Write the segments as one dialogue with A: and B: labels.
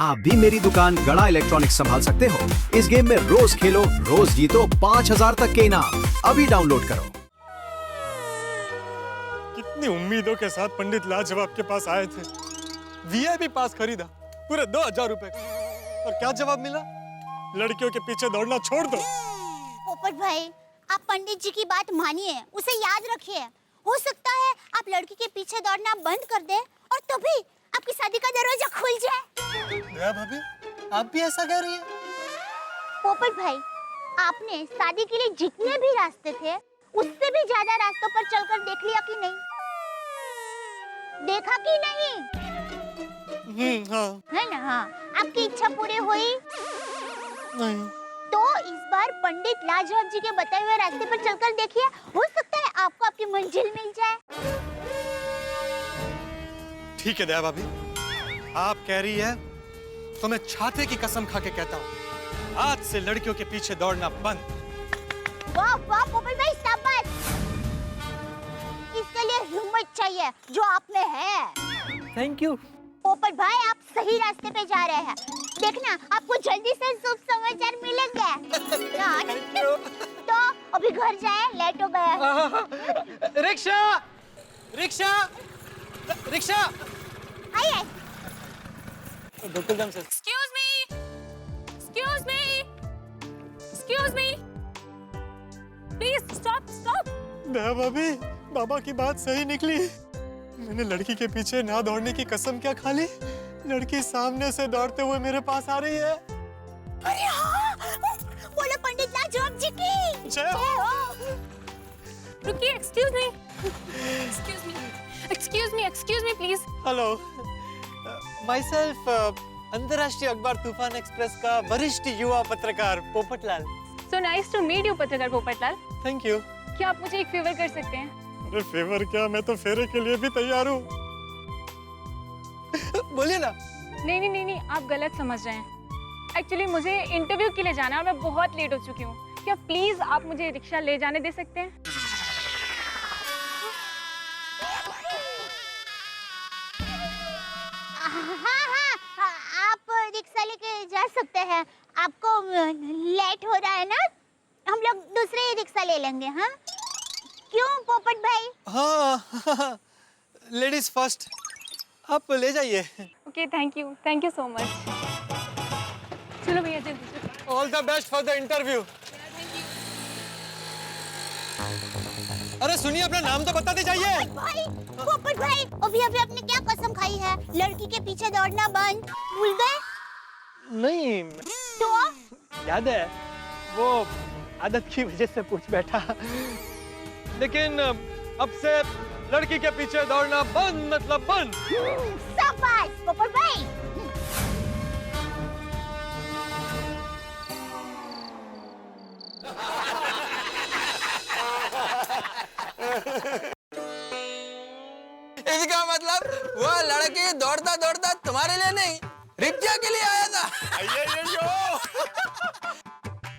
A: आप भी मेरी दुकान गड़ा इलेक्ट्रॉनिक्स संभाल सकते हो। इस गेम में रोज खेलो, रोज जीतो 5000 तक के इनाम। अभी डाउनलोड करो।
B: कितनी उम्मीदों के साथ पंडित लाजवाब के पास आए थे। वीआईपी पास खरीदा पूरे 2000 रुपए का, और क्या जवाब मिला? लड़कियों के पीछे दौड़ना छोड़ दो।
C: पोपट भाई, आप पंडित जी की बात मानिए, उसे याद रखिए। हो सकता है आप लड़की के पीछे दौड़ना बंद कर दें और तभी आपकी शादी का दरवाजा खुल जाए।
B: दया भाभी, आप भी ऐसा कह रही हैं?
C: पोपट भाई, आपने शादी के लिए जितने भी रास्ते थे उससे भी ज्यादा रास्तों पर चलकर देख लिया कि नहीं? देखा कि नहीं?
B: हाँ।
C: है ना? हाँ। आपकी इच्छा पूरी हुई?
B: नहीं।
C: तो इस बार पंडित लाजवाब जी के बताए हुए रास्ते पर चलकर देखिए, हो सकता है आपको आपकी मंजिल मिल जाए।
B: ठीक है दया भाभी, आप कह रही है तो मैं छाते की कसम खा के कहता हूँ, आज से लड़कियों के पीछे दौड़ना बंद।
C: वाह वाह पोपट भाई, शाबाश। इसके लिए हिम्मत चाहिए जो आप में है।
D: Thank you.
C: पोपट भाई, आप सही रास्ते पे जा रहे हैं। देखना, आपको जल्दी से शुभ समाचार मिलेंगे। तो अभी घर जाए, लेट हो गया।
D: Rickshaw, rickshaw, rickshaw.
C: आइए।
D: बिल्कुल दम से।
E: Excuse me, excuse me, excuse me. Please stop, stop.
B: दया भाभी, बाबा की बात सही निकली। मैंने लड़की के पीछे ना दौड़ने की कसम क्या खा ली? लड़की सामने से दौड़ते हुए मेरे पास आ रही है।
C: अरे हाँ, बोलो पंडित लाजवाब जी की
B: जय हो।
E: रुकिए, excuse me, excuse me, excuse me, excuse me, please.
D: Hello, my self अंतर्राष्ट्रीय अखबार तूफान एक्सप्रेस का वरिष्ठ युवा पत्रकार Popatlal.
E: So nice to meet you, पत्रकार पोपटलाल।
D: Thank you.
E: क्या आप मुझे एक फेवर कर सकते हैं?
B: अरे फेवर क्या, मैं तो फेरे के लिए भी तैयार हूँ।
D: बोलिए ना।
E: नहीं नहीं नहीं नहीं, आप गलत समझ रहे हैं। एक्चुअली मुझे इंटरव्यू के लिए जाना है और मैं बहुत लेट हो चुकी हूँ। क्या प्लीज आप मुझे रिक्शा ले जाने दे सकते हैं?
C: हाँ, आप रिक्शा लेके जा सकते हैं। आपको लेट हो रहा है ना? हम लोग दूसरे रिक्शा ले लेंगे। हाँ, क्यों पोपट भाई?
D: हाँ, लेडीज फर्स्ट। आप ले जाइए।
E: Okay, thank you so much. चलो भैया, जल्दी।
D: All the best for the interview. अरे सुनिए, अपना नाम तो बताते जाइए।
C: पोपट भाई, अभी अभी आपने क्या कसम खाई है? लड़की के पीछे दौड़ना बंद, भूल गए?
D: नहीं,
C: तो
D: याद है, वो आदत की वजह से पूछ बैठा। लेकिन अब से लड़की के पीछे दौड़ना बंद, मतलब बंद।
C: शाबाश पोपट भाई।
F: इसका मतलब वो लड़की दौड़ता दौड़ता तुम्हारे लिए नहीं, रिक्शा के लिए आया था।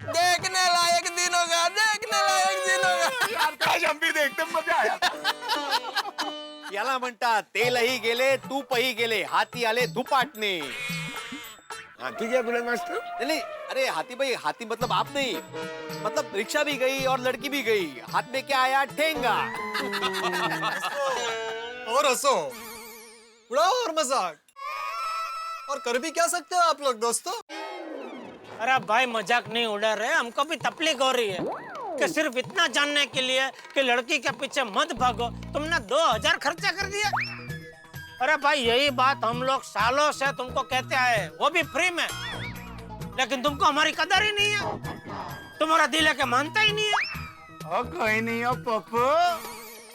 F: देखने लायक दिन होगा, देखने लायक दिन होगा।
G: यार काश हम भी देखते, मजा आया।
H: याला म्हणतात तेलही गेले तूपही गेले हाती आले धुपाटणे।
G: हाथी क्या बोले मास्टर?
H: नहीं, अरे हाथी भाई, हाथी मतलब आप नहीं, मतलब रिक्शा भी गई और लड़की भी गई, हाथ में क्या आया? ठेंगा।
B: और हंसो, उड़ाओ और मजाक, और कर भी क्या सकते हो आप लोग दोस्तों?
I: अरे भाई, मजाक नहीं उड़ा रहे, हमको भी तकलीफ हो रही है कि सिर्फ इतना जानने के लिए कि लड़की के पीछे मत भागो, तुमने 2000 खर्चा कर दिया। अरे भाई, यही बात हम लोग सालों से तुमको कहते आए, वो भी फ्री में, लेकिन तुमको हमारी कदर ही नहीं है। तुम्हारा दिल है कि मानता ही नहीं है।
G: ओ कोई नहीं हो पप्पू,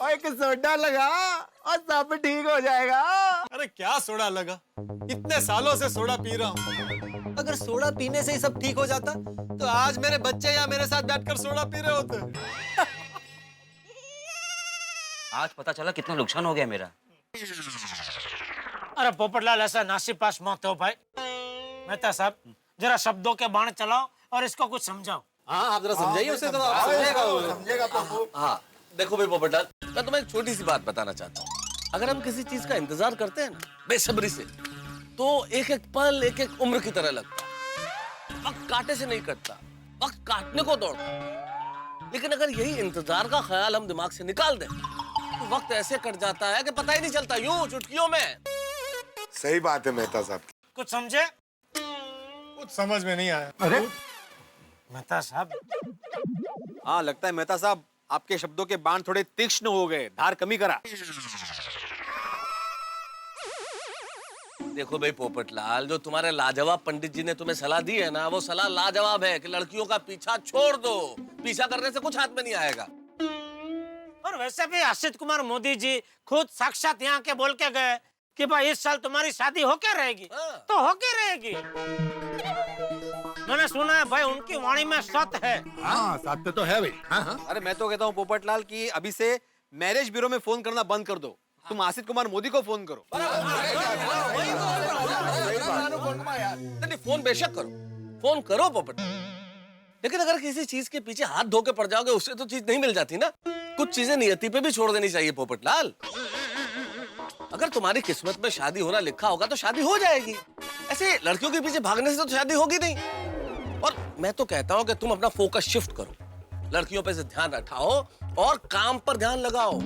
G: और एक सोडा लगा और सब ठीक हो जाएगा।
B: अरे क्या सोडा लगा, इतने सालों से सोडा पी रहा हूँ।
D: अगर सोडा पीने से ही सब ठीक हो जाता, तो आज मेरे बच्चे यहाँ मेरे साथ बैठकर सोडा पी रहे होते।
J: आज पता चला कितना नुकसान हो गया मेरा।
I: अरे पोपटलाल, ऐसा नासीपास मत हो भाई। मेहता साहब, जरा शब्दों के बाण चलाओ और इसको कुछ समझाओ।
H: हाँ, आप जरा समझाइए उसे, तो आप
G: समझेगा पप्पू।
H: हाँ, देखो भाई पोपटलाल, मैं तुम्हें एक छोटी सी बात बताना चाहता हूँ। अगर हम किसी चीज का इंतजार करते हैं ना बेसब्री से,
K: तो एक एक पल एक एक उम्र की तरह लगता है। वक्त कांटे से नहीं कटता, वक्त काटने को दौड़ता। लेकिन अगर यही इंतजार का ख्याल हम दिमाग से निकाल दें तो वक्त ऐसे कट जाता है कि पता ही नहीं चलता, यूं चुटकियों में।
L: सही बात है मेहता साहब।
I: कुछ समझे?
B: कुछ समझ में नहीं आया।
G: अरे
I: मेहता साहब,
H: हाँ लगता है मेहता साहब आपके शब्दों के बाण थोड़े तीक्ष्ण हो गए, धार कमी करा।
K: देखो भाई पोपटलाल, जो तुम्हारे लाजवाब पंडित जी ने तुम्हें सलाह दी है ना, वो सलाह लाजवाब है कि लड़कियों का पीछा छोड़ दो। पीछा करने से कुछ हाथ में नहीं आएगा।
I: और वैसे भी असित कुमार मोदी जी खुद साक्षात यहाँ के बोल के गए कि भाई इस साल तुम्हारी शादी होके रहेगी। तो होके रहेगी। मैंने सुना है भाई, उनकी वाणी में सत्य है।
G: हाँ सत्य तो है भाई। हाँ।
H: अरे मैं तो कहता हूँ पोपटलाल की अभी से मैरिज ब्यूरो में फोन करना बंद कर दो। तुम आसित कुमार मोदी को फोन करो।
K: नहीं, फोन बेशक करो, फोन करो पोपट। लेकिन अगर किसी चीज के पीछे हाथ धो के पड़ जाओगे, उससे तो चीज नहीं मिल जाती ना। कुछ चीजें नियति पे भी छोड़ देनी चाहिए पोपटलाल। अगर तुम्हारी किस्मत में शादी होना लिखा होगा तो शादी हो जाएगी। ऐसे लड़कियों के पीछे भागने से तो शादी होगी नहीं। और मैं तो कहता हूं कि तुम अपना फोकस शिफ्ट करो, लड़कियों पे से ध्यान हटाओ और काम पर ध्यान लगाओ।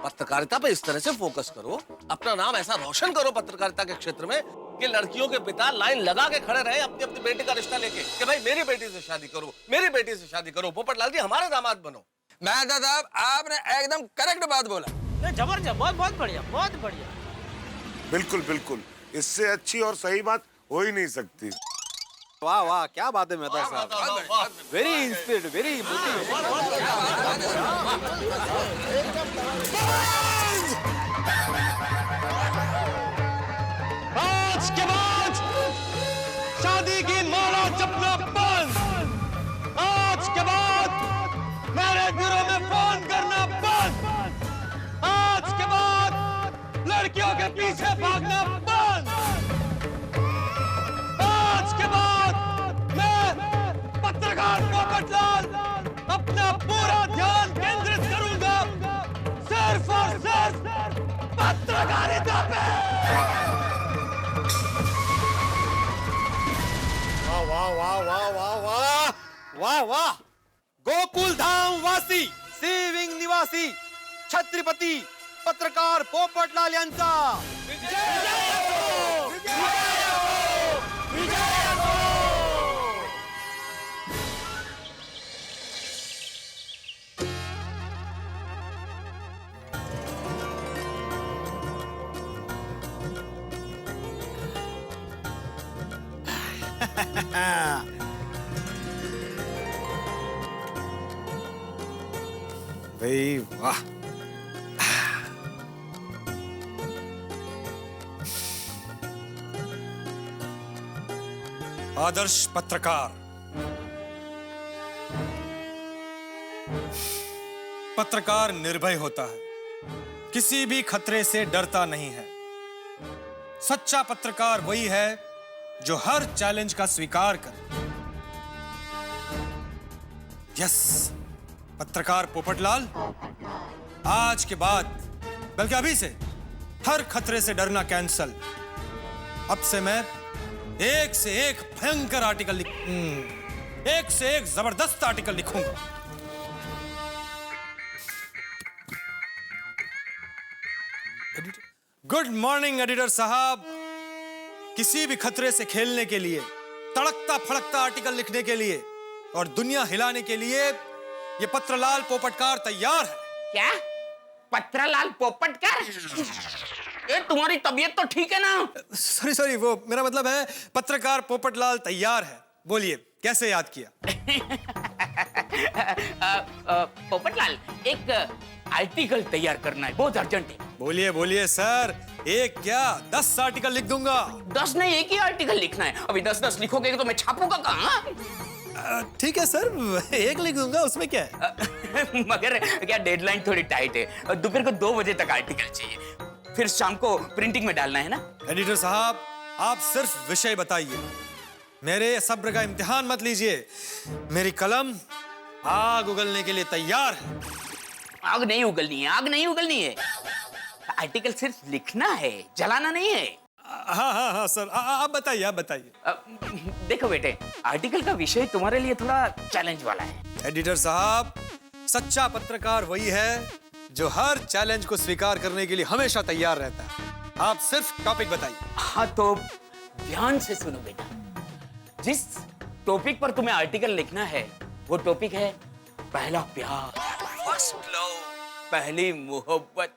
K: पत्रकारिता पे इस तरह से फोकस करो, अपना नाम ऐसा रोशन करो पत्रकारिता के क्षेत्र में कि लड़कियों के पिता लाइन लगा के खड़े रहे अपनी अपनी बेटी का रिश्ता लेके कि भाई मेरी बेटी से शादी करो, मेरी बेटी से शादी करो। पोपटलाल जी हमारे दामाद बनो।
F: मेहता साहब, आपने एकदम करेक्ट बात बोला।
I: जबरदस्त, बहुत बहुत बढ़िया, बहुत बढ़िया।
L: बिल्कुल बिल्कुल, इससे अच्छी और सही बात हो ही नहीं सकती।
H: वाह वाह, क्या बात है मेहता साहब, वेरी इंस्पिरेड, वेरी
D: आज के बाद शादी की माला जपना बंद। आज के बाद मैरिज ब्यूरो में फोन करना बंद। आज के बाद लड़कियों के पीछे भागना बंद। आज के बाद मैं पत्रकार पोपटलाल अपना पूरा ध्यान केंद्रित करूंगा सिर्फ और सिर्फ पत्रकारिता पे।
H: वाह वाह वाह वाह वाह वाह वाह। गोकुल धाम वासी, सिविंग निवासी, छत्रपति पत्रकार पोपटलाल यांचा
G: भाई वाह।
B: आदर्श पत्रकार, पत्रकार निर्भय होता है, किसी भी खतरे से डरता नहीं है। सच्चा पत्रकार वही है जो हर चैलेंज का स्वीकार करे। यस, पत्रकार पोपटलाल, आज के बाद बल्कि अभी से हर खतरे से डरना कैंसल। अब से मैं एक से एक भयंकर आर्टिकल एक से एक जबरदस्त आर्टिकल लिखूंगा। गुड मॉर्निंग एडिटर साहब। किसी भी खतरे से खेलने के लिए, तड़कता फड़कता आर्टिकल लिखने के लिए और दुनिया हिलाने के लिए ये पत्रलाल पोपटकार तैयार है।
M: क्या? पत्रलाल पोपटकार? ये तुम्हारी तबीयत तो ठीक है ना?
B: सॉरी, वो मेरा मतलब है पत्रकार पोपटलाल तैयार है। बोलिए, कैसे याद किया?
M: पोपटलाल, एक आर्टिकल तैयार करना है, बहुत अर्जेंट है।
B: बोलिए सर, एक क्या 10 आर्टिकल लिख दूंगा।
M: 10 नहीं, एक ही आर्टिकल लिखना है। अभी 10-10 लिखोगे तो मैं छापूंगा कहाँ?
B: ठीक है सर, एक लिख दूंगा, उसमें क्या है?
M: मगर क्या डेडलाइन थोड़ी टाइट है, दोपहर को 2 बजे तक आर्टिकल चाहिए, फिर शाम को प्रिंटिंग में डालना है ना।
B: एडिटर साहब, आप सिर्फ विषय बताइए, मेरे सब्र का इम्तिहान मत लीजिए। मेरी कलम आग उगलने के लिए तैयार है।
M: आग नहीं उगलनी है, आग नहीं उगलनी है। आर्टिकल सिर्फ लिखना है, जलाना नहीं है।
B: हाँ हाँ हाँ सर, आप बताइए, आप बताइए।
M: देखो बेटे, आर्टिकल का विषय तुम्हारे लिए थोड़ा चैलेंज वाला है।
B: एडिटर साहब, सच्चा पत्रकार वही है जो हर चैलेंज को स्वीकार करने के लिए हमेशा तैयार रहता है। आप सिर्फ टॉपिक बताइए।
M: हाँ तो ध्यान से सुनो बेटा, जिस टॉपिक पर तुम्हें आर्टिकल लिखना है वो टॉपिक है पहला प्यार, फर्स्ट लव, पहली मोहब्बत।